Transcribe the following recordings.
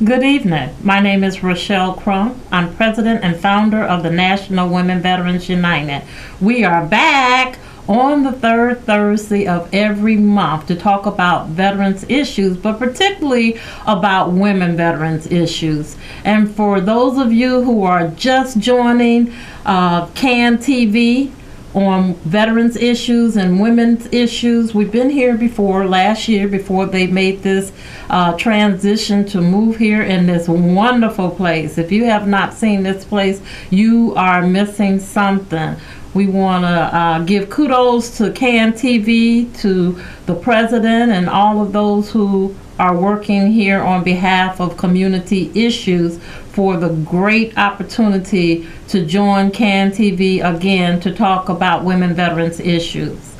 Good evening. My name is Rochelle Crump. I'm president and founder of the National Women Veterans United. We are back on the third Thursday of every month to talk about veterans issues, but particularly about women veterans issues. And for those of you who are just joining CAN TV on veterans issues and women's issues, we've been here before last year before they made this transition to move here in this wonderful place. If you have not seen this place, you are missing something. We want to give kudos to CAN TV, to the president, and all of those who are working here on behalf of community issues for the great opportunity to join CAN TV again to talk about women veterans issues.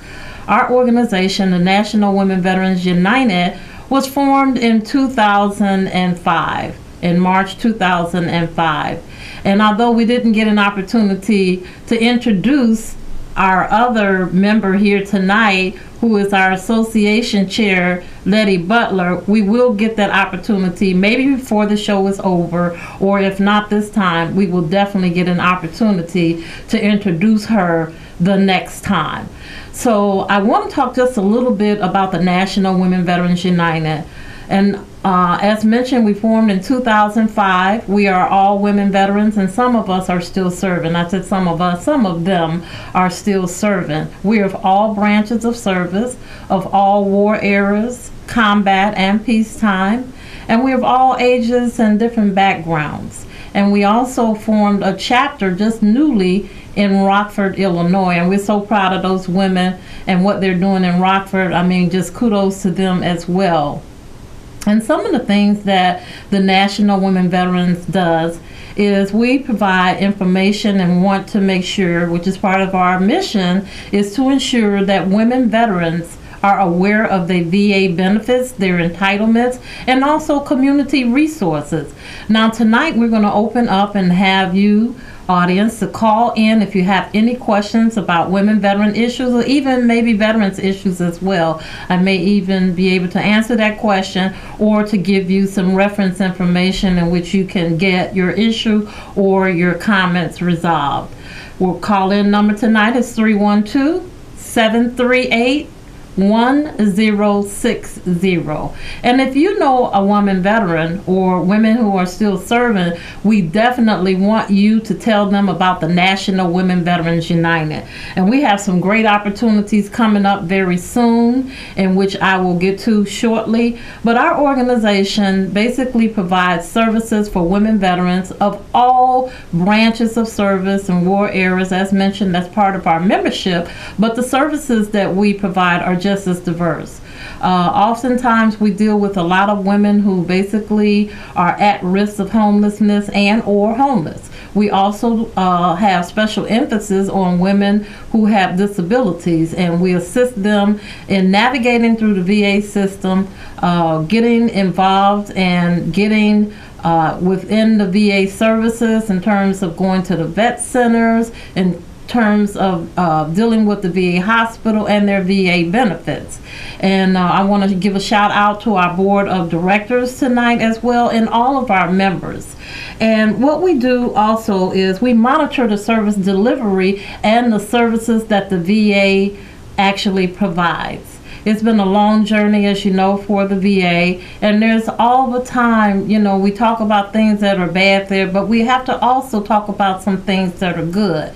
Our organization, the National Women Veterans United, was formed in 2005, in March 2005. And although we didn't get an opportunity to introduce our other member here tonight, who is our association chair, Letty Butler, we will get that opportunity maybe before the show is over, or if not this time, we will definitely get an opportunity to introduce her the next time. So I want to talk just a little bit about the National Women Veterans United. And as mentioned, we formed in 2005. We are all women veterans, and some of us are still serving. I said some of us, some of them are still serving. We are of all branches of service, of all war eras, combat and peacetime, and we're of all ages and different backgrounds. And we also formed a chapter just newly in Rockford, Illinois, and we're so proud of those women and what they're doing in Rockford. I mean, just kudos to them as well. And some of the things that the National Women Veterans does is we provide information and want to make sure, which is part of our mission, is to ensure that women veterans are aware of their VA benefits, their entitlements, and also community resources. Now tonight we're going to open up and have you, audience, to call in if you have any questions about women veteran issues, or even maybe veterans issues as well. I may even be able to answer that question or to give you some reference information in which you can get your issue or your comments resolved. We'll call in number tonight is 312-738-1060. And if you know a woman veteran or women who are still serving, we definitely want you to tell them about the National Women Veterans United. And we have some great opportunities coming up very soon, in which I will get to shortly. But our organization basically provides services for women veterans of all branches of service and war eras. As mentioned, that's part of our membership, but the services that we provide are just as diverse. Oftentimes we deal with a lot of women who basically are at risk of homelessness and or homeless. We also have special emphasis on women who have disabilities, and we assist them in navigating through the VA system, getting involved and getting within the VA services in terms of going to the vet centers, in terms of dealing with the VA hospital and their VA benefits. And I want to give a shout out to our board of directors tonight as well, and all of our members. And what we do also is we monitor the service delivery and the services that the VA actually provides. It's been a long journey, as you know, for the VA, and there's all the time, you know, we talk about things that are bad there, but we have to also talk about some things that are good.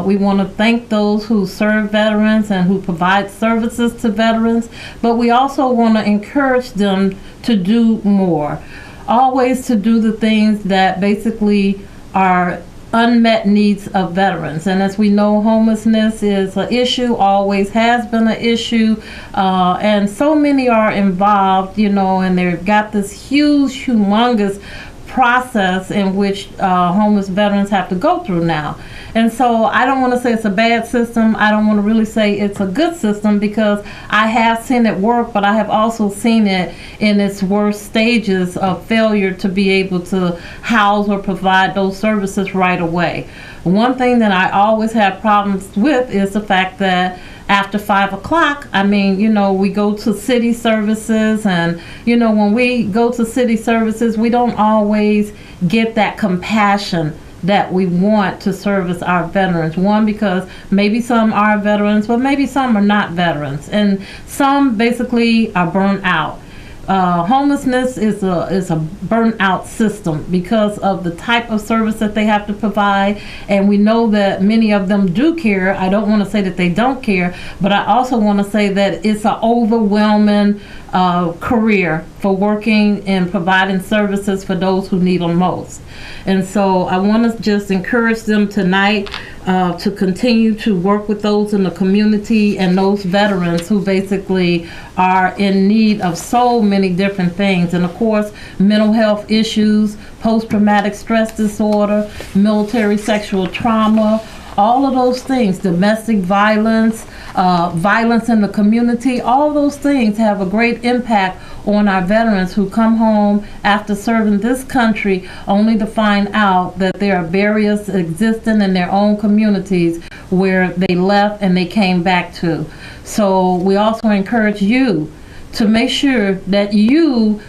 We want to thank those who serve veterans and who provide services to veterans, but we also want to encourage them to do more. Always to do the things that basically are unmet needs of veterans. And as we know, homelessness is an issue, always has been an issue, and so many are involved, you know, and they've got this huge, humongous process in which homeless veterans have to go through now. And so I don't want to say it's a bad system. I don't want to really say it's a good system, because I have seen it work, but I have also seen it in its worst stages of failure to be able to house or provide those services right away. One thing that I always have problems with is the fact that after 5 o'clock, I mean, we go to city services, and, when we go to city services, we don't always get that compassion that we want to service our veterans. One, because maybe some are veterans, but maybe some are not veterans, and some basically are burnt out. Homelessness is a burnout system because of the type of service that they have to provide, and we know that many of them do care. I don't want to say that they don't care, but I also want to say that it's an overwhelming career for working and providing services for those who need them most. And so I want to just encourage them tonight to continue to work with those in the community and those veterans who basically are in need of so many different things. And of course, mental health issues, post-traumatic stress disorder, military sexual trauma, all of those things, domestic violence, violence in the community, all those things have a great impact on our veterans who come home after serving this country only to find out that there are barriers existing in their own communities where they left and they came back to. So we also encourage you to make sure that you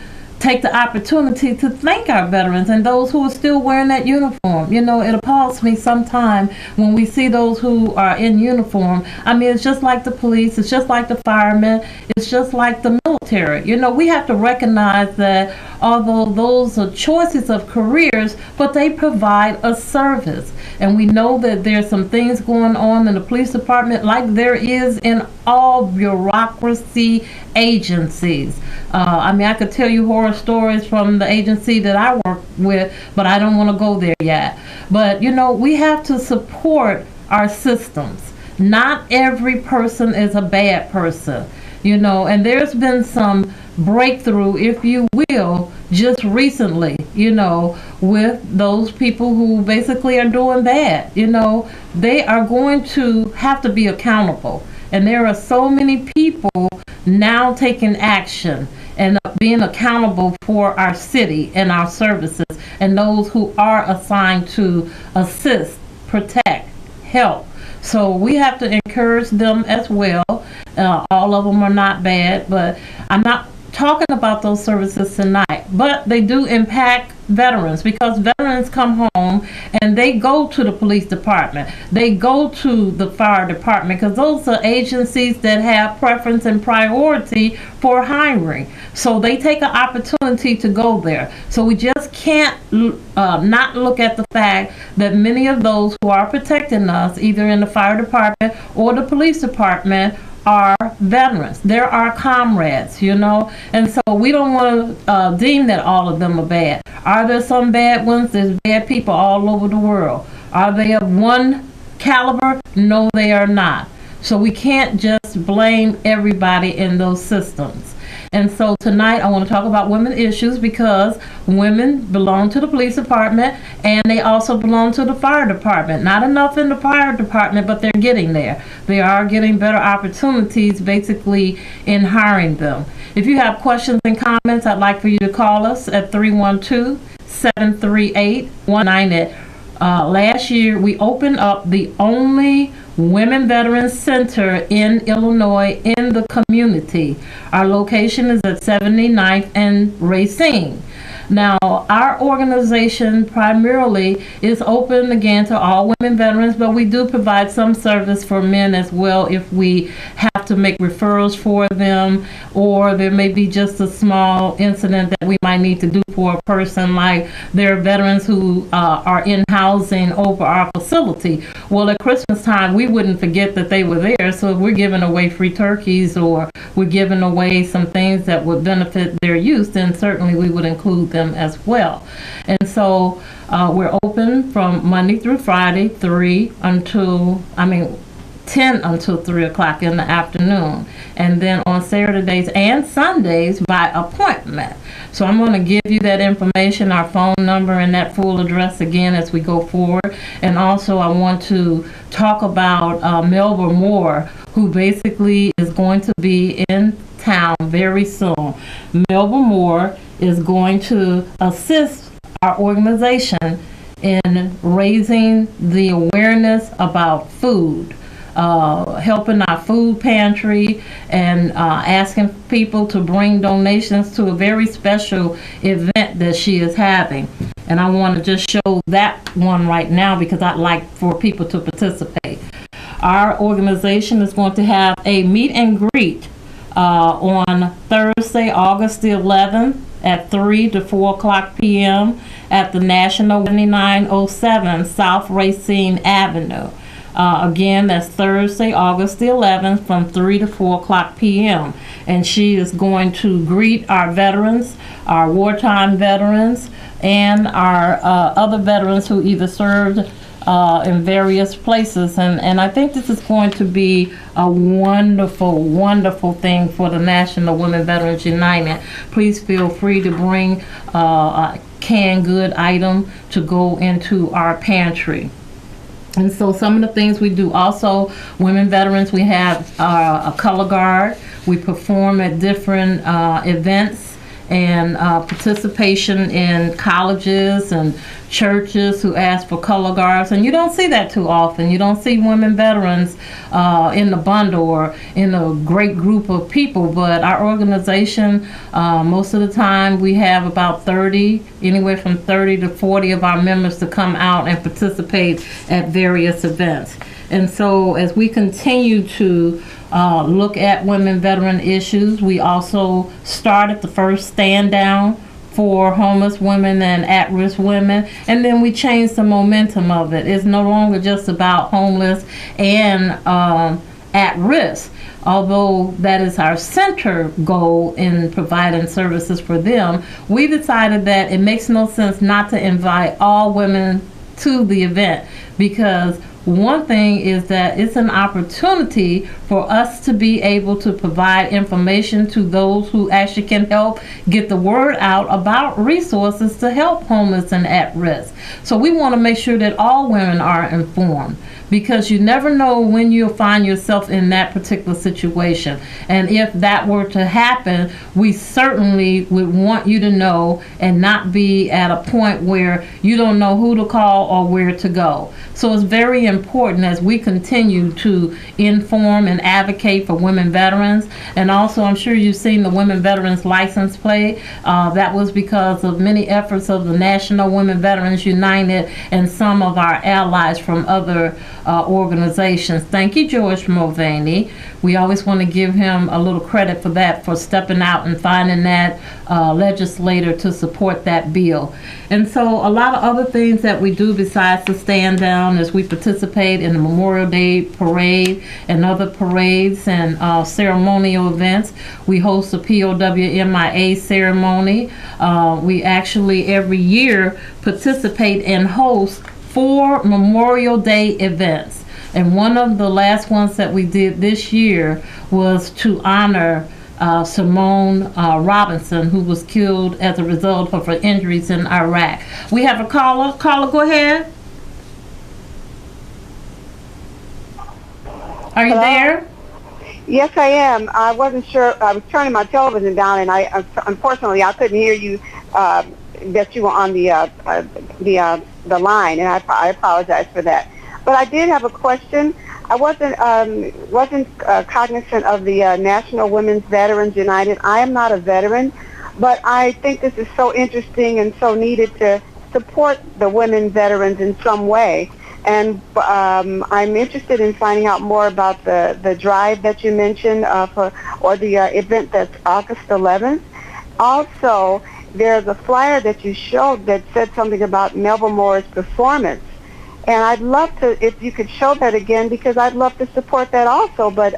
take the opportunity to thank our veterans and those who are still wearing that uniform. It appalls me sometimes when we see those who are in uniform. I mean, it's just like the police, it's just like the firemen, it's just like the military. We have to recognize that although those are choices of careers, but they provide a service. And we know that there's some things going on in the police department like there is in all bureaucracy agencies. I could tell you horror stories from the agency that I work with, but I don't want to go there yet. But, we have to support our systems. Not every person is a bad person, and there's been some breakthrough, if you will, just recently, with those people who basically are doing bad. They are going to have to be accountable. And there are so many people now taking action and being accountable for our city and our services, and those who are assigned to assist, protect, help. So we have to encourage them as well. All of them are not bad, but I'm not talking about those services tonight, but they do impact veterans, because veterans come home and they go to the police department, they go to the fire department, because those are agencies that have preference and priority for hiring. So they take an opportunity to go there. So we just can't not look at the fact that many of those who are protecting us, either in the fire department or the police department, are veterans. They're our comrades, and so we don't want to deem that all of them are bad. Are there some bad ones? There's bad people all over the world. Are they of one caliber? No, they are not. So we can't just blame everybody in those systems. And so tonight I want to talk about women issues, because women belong to the police department and they also belong to the fire department. Not enough in the fire department, but they're getting there. They are getting better opportunities basically in hiring them. If you have questions and comments, I'd like for you to call us at 312-738-19. Last year we opened up the only Women Veterans Center in Illinois in the community. Our location is at 79th and Racine. Now, our organization primarily is open again to all women veterans, but we do provide some service for men as well if we have to make referrals for them, or there may be just a small incident that we might need to do for a person, like there are veterans who are in housing over our facility. Well, at Christmas time, we wouldn't forget that they were there, so if we're giving away free turkeys or we're giving away some things that would benefit their use, then certainly we would include them as well. And so we're open from Monday through Friday, 10 until 3 o'clock in the afternoon, and then on Saturdays and Sundays by appointment. So I'm going to give you that information, our phone number and that full address again as we go forward. And also I want to talk about Melba Moore, who basically is going to be in town very soon. Melba Moore is going to assist our organization in raising the awareness about food, helping our food pantry, and asking people to bring donations to a very special event that she is having. And I want to just show that one right now because I'd like for people to participate. Our organization is going to have a meet and greet on Thursday, August the 11th at 3 to 4 o'clock p.m. at the National 7907 South Racine Avenue. Again, that's Thursday, August the 11th from 3 to 4 o'clock p.m. And she is going to greet our veterans, our wartime veterans, and our other veterans who either served in various places. And I think this is going to be a wonderful, wonderful thing for the National Women Veterans United. Please feel free to bring a canned good item to go into our pantry. And so some of the things we do also, women veterans, we have a color guard. We perform at different events and participation in colleges and churches who ask for color guards. And you don't see that too often. You don't see women veterans in the bundle or in a great group of people. But our organization, most of the time we have about 30, anywhere from 30 to 40 of our members to come out and participate at various events. And so as we continue to look at women veteran issues, we also started the first stand down for homeless women and at-risk women, and then we changed the momentum of it. It's no longer just about homeless and at risk, although that is our center goal in providing services for them. We decided that it makes no sense not to invite all women to the event, because one thing is that it's an opportunity for us to be able to provide information to those who actually can help get the word out about resources to help homeless and at risk. So we want to make sure that all women are informed, because you never know when you'll find yourself in that particular situation. And if that were to happen, we certainly would want you to know and not be at a point where you don't know who to call or where to go. So it's very important as we continue to inform and advocate for women veterans. And also, I'm sure you've seen the Women Veterans License Plate. That was because of many efforts of the National Women Veterans United and some of our allies from other organizations. Thank you, George Mulvaney. We always want to give him a little credit for that, for stepping out and finding that legislator to support that bill. And so a lot of other things that we do besides the stand down is we participate in the Memorial Day parade and other parades and ceremonial events. We host a POWMIA ceremony. We actually every year participate and host 4 Memorial Day events. And one of the last ones that we did this year was to honor Simone Robinson, who was killed as a result of her injuries in Iraq. We have a caller. Caller, go ahead. Are you there? Yes, I am. I wasn't sure. I was turning my television down, and unfortunately I couldn't hear you. That you were on the line, and I apologize for that. But I did have a question. I wasn't cognizant of the National Women's Veterans United. I am not a veteran, but I think this is so interesting and so needed to support the women veterans in some way. And I'm interested in finding out more about the drive that you mentioned or the event that's August 11th. Also, there's a flyer that you showed that said something about Melba Moore's performance. And I'd love to, if you could show that again, because I'd love to support that also. But,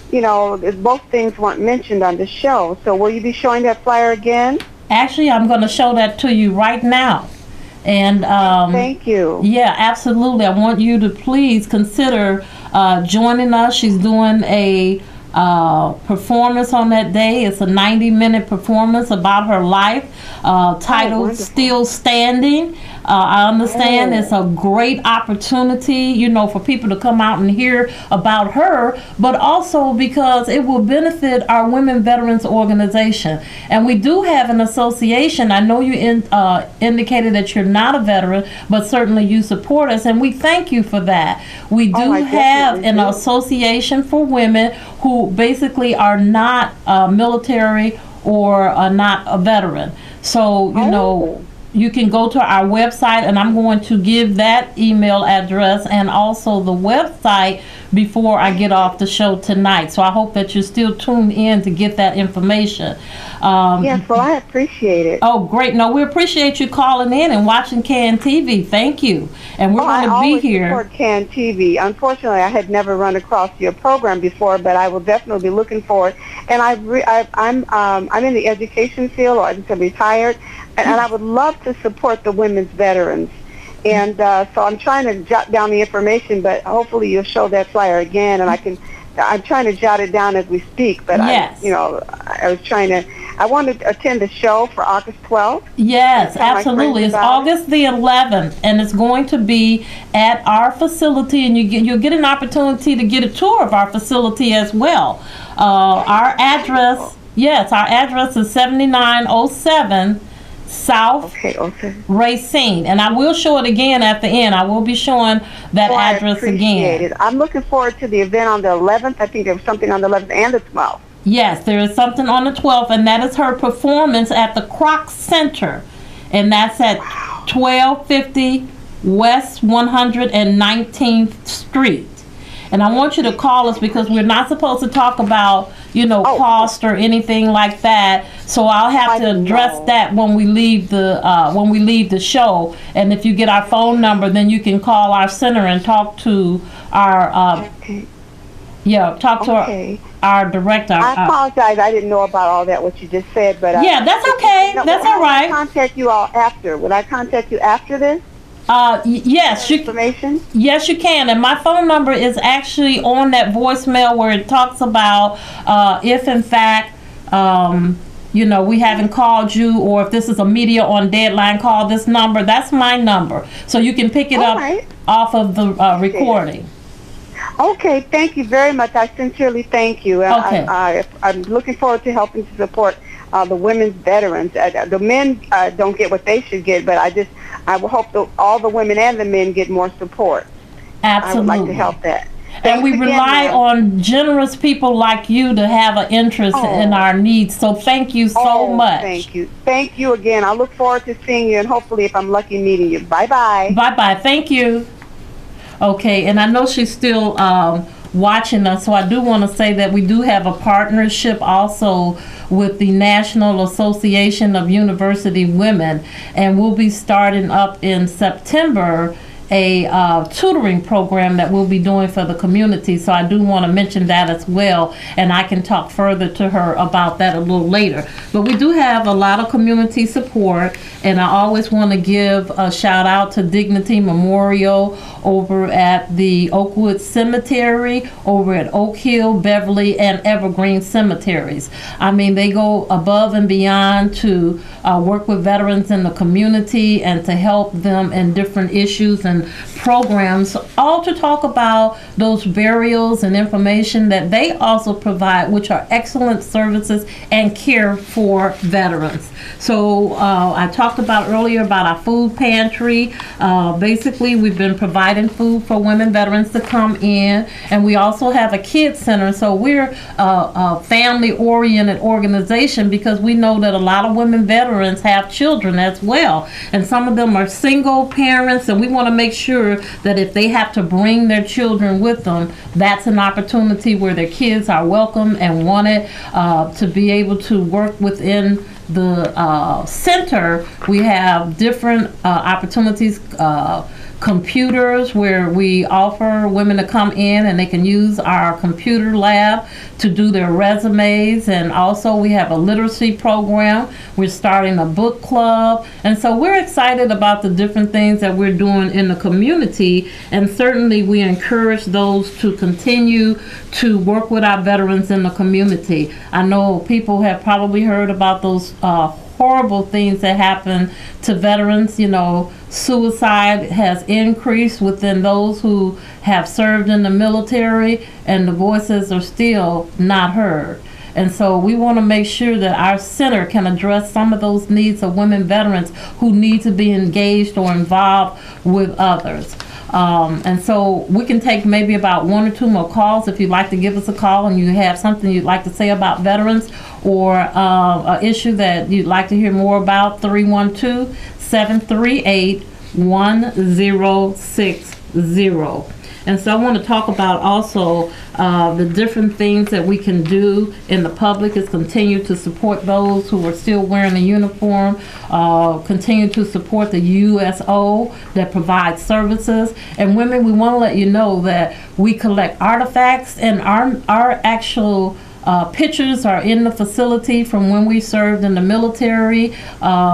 you know, both things weren't mentioned on the show. So will you be showing that flyer again? Actually, I'm going to show that to you right now. And thank you. Yeah, absolutely. I want you to please consider joining us. She's doing a performance on that day. It's a 90-minute performance about her life, titled Still Standing. I understand it's a great opportunity, for people to come out and hear about her, but also because it will benefit our Women Veterans Organization. And we do have an association. I know you indicated that you're not a veteran, but certainly you support us, and we thank you for that. We do have an association for women who basically are not military or are not a veteran. So, you can go to our website, and I'm going to give that email address and also the website before I get off the show tonight. So I hope that you're still tuned in to get that information. Yes, well, I appreciate it. Oh, great. No, we appreciate you calling in and watching CAN TV. Thank you. And we're going to be here. I always support CAN TV. Unfortunately, I had never run across your program before, but I will definitely be looking for it. And I'm in the education field, or I'm retired, and I would love to support the women's veterans. And so I'm trying to jot down the information, but hopefully you'll show that flyer again, and I'm trying to jot it down as we speak, but yes. I want to attend the show for August 12th. Yes, absolutely. It's August the 11th, and it's going to be at our facility, and you'll get an opportunity to get a tour of our facility as well. Our address is 7907 South Racine, and I will show it again at the end. I will be showing that address again. I'm looking forward to the event on the 11th. I think there was something on the 11th and the 12th. Yes, there is something on the 12th, and that is her performance at the Kroc Center, and that's at 1250 West 119th Street. And I want you to call us because we're not supposed to talk about, cost or anything like that. So I'll have to address that when we leave the show. And if you get our phone number, then you can call our center and talk to our our director. I apologize. I didn't know about all that what you just said, but that's okay. That's all right. Would I contact you all after? Would I contact you after this? Yes, information? Yes, you can. And my phone number is actually on that voicemail where it talks about if in fact, we haven't called you, or if this is a media on deadline, call this number. That's my number. So you can pick it up off of the recording. Okay, thank you very much. I sincerely thank you. Okay. I'm looking forward to helping to support the women's veterans. The men don't get what they should get, but I will hope that all the women and the men get more support. Absolutely. I would like to help that. And we rely on generous people like you to have an interest in our needs. So thank you so much. Thank you. Thank you again. I look forward to seeing you, and hopefully, if I'm lucky, meeting you. Bye-bye. Bye-bye. Thank you. Okay, and I know she's still watching us, so I do want to say that we do have a partnership also with the National Association of University Women, and we'll be starting up in September a tutoring program that we'll be doing for the community. So I do want to mention that as well, and I can talk further to her about that a little later. But we do have a lot of community support, and I always want to give a shout out to Dignity Memorial over at the Oakwood Cemetery, over at Oak Hill, Beverly, and Evergreen Cemeteries. I mean, they go above and beyond to work with veterans in the community and to help them in different issues and programs, all to talk about those burials and information that they also provide, which are excellent services and care for veterans. So I talked about earlier about our food pantry. Basically, we've been providing food for women veterans to come in, and we also have a kids center. So we're a family-oriented organization because we know that a lot of women veterans have children as well, and some of them are single parents, and we want to make sure that if they have to bring their children with them, that's an opportunity where their kids are welcome and wanted to be able to work within the center. We have different opportunities, computers where we offer women to come in and they can use our computer lab to do their resumes, and also we have a literacy program. We're starting a book club, and so we're excited about the different things that we're doing in the community, and certainly we encourage those to continue to work with our veterans in the community. I know people have probably heard about those horrible things that happen to veterans. You know, suicide has increased within those who have served in the military, and the voices are still not heard. And so we want to make sure that our center can address some of those needs of women veterans who need to be engaged or involved with others. And so we can take maybe about 1 or 2 more calls. If you'd like to give us a call and you have something you'd like to say about veterans, or an issue that you'd like to hear more about, 312-738-1060. And so I want to talk about also the different things that we can do in the public is continue to support those who are still wearing a uniform, continue to support the USO that provides services. And women, we want to let you know that we collect artifacts, and our actual pictures are in the facility from when we served in the military.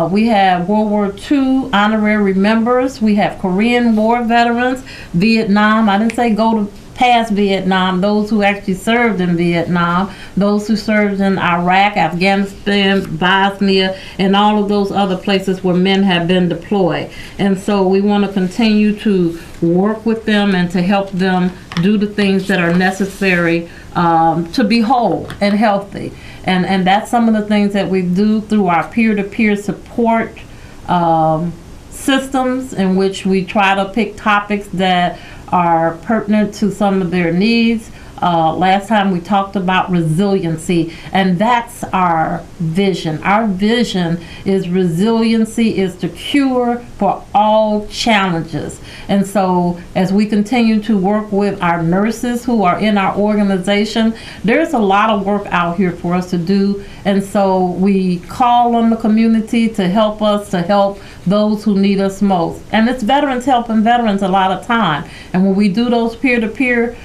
We have World War II honorary members. We have Korean War veterans, Vietnam. I didn't say go to past Vietnam. Those who actually served in Vietnam, those who served in Iraq, Afghanistan, Bosnia, and all of those other places where men have been deployed. And so we want to continue to work with them and to help them do the things that are necessary to be whole and healthy. And that's some of the things that we do through our peer-to-peer support systems, in which we try to pick topics that are pertinent to some of their needs. Last time we talked about resiliency, and that's our vision. Our vision is resiliency is the cure for all challenges. And so as we continue to work with our nurses who are in our organization, there's a lot of work out here for us to do. And so we call on the community to help us to help those who need us most. And it's veterans helping veterans a lot of time. And when we do those peer-to-peer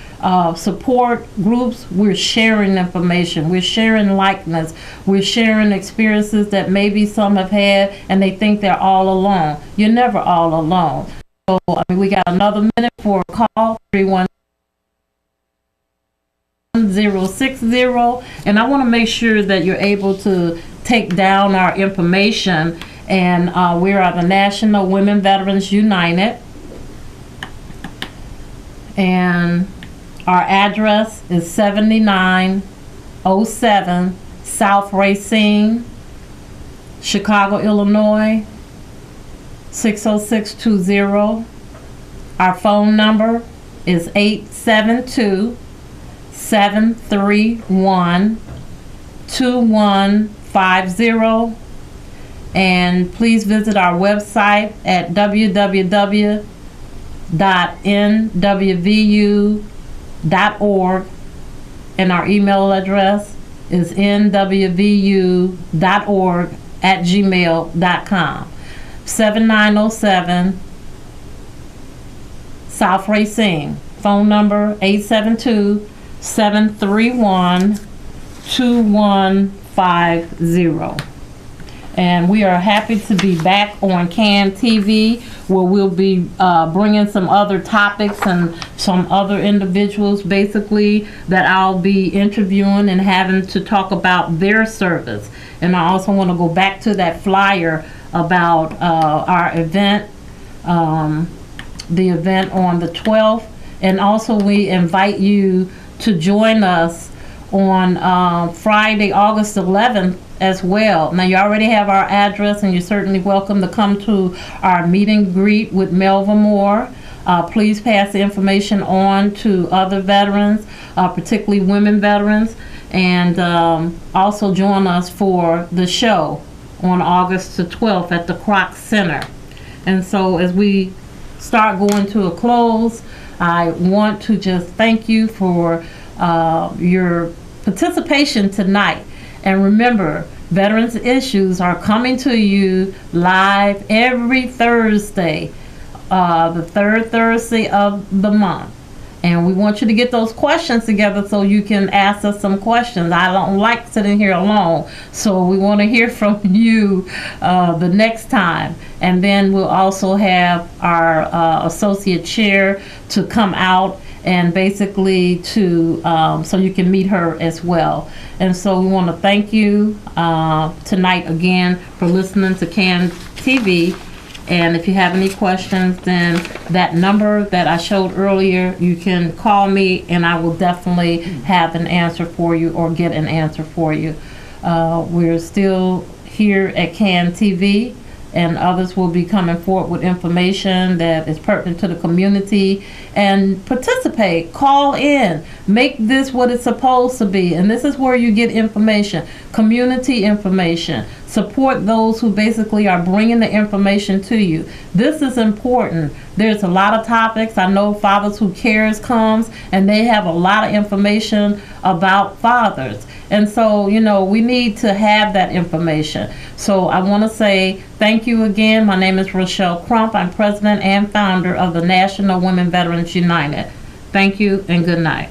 support groups, we're sharing information, we're sharing likeness, we're sharing experiences that maybe some have had, and they think they're all alone. You're never all alone. So we got another minute for a call, 31060, and I want to make sure that you're able to take down our information. And we are the National Women Veterans United, and our address is 7907 South Racine, Chicago, Illinois, 60620. Our phone number is 872-731-2150. And please visit our website at www.nwvu.org, and our email address is nwvu.org@gmail.com. 7907 South Racine. Phone number 872-731-2150. And we are happy to be back on CAN TV, where we'll be bringing some other topics and some other individuals, basically, that I'll be interviewing and having to talk about their service. And I also want to go back to that flyer about our event, the event on the 12th. And also we invite you to join us on Friday, August 11th, as well. Now, you already have our address, and you're certainly welcome to come to our meet and greet with Melba Moore. Please pass the information on to other veterans, particularly women veterans, and also join us for the show on August the 12th at the Kroc Center. And so as we start going to a close, I want to just thank you for your participation tonight. And remember, Veterans Issues are coming to you live every Thursday, the third Thursday of the month. And we want you to get those questions together so you can ask us some questions. I don't like sitting here alone, so we want to hear from you the next time. And then we'll also have our associate chair to come out and basically to so you can meet her as well. And so we want to thank you tonight again for listening to CAN TV. And if you have any questions, then that number that I showed earlier, you can call me and I will definitely have an answer for you or get an answer for you. We're still here at CAN TV, and others will be coming forward with information that is pertinent to the community. And participate, call in, make this what it's supposed to be. And this is where you get information, community information. Support those who basically are bringing the information to you. This is important. There's a lot of topics. I know Fathers Who Cares comes, and they have a lot of information about fathers. And so, you know, we need to have that information. So I want to say thank you again. My name is Rochelle Crump. I'm president and founder of the National Women Veterans United. Thank you and good night.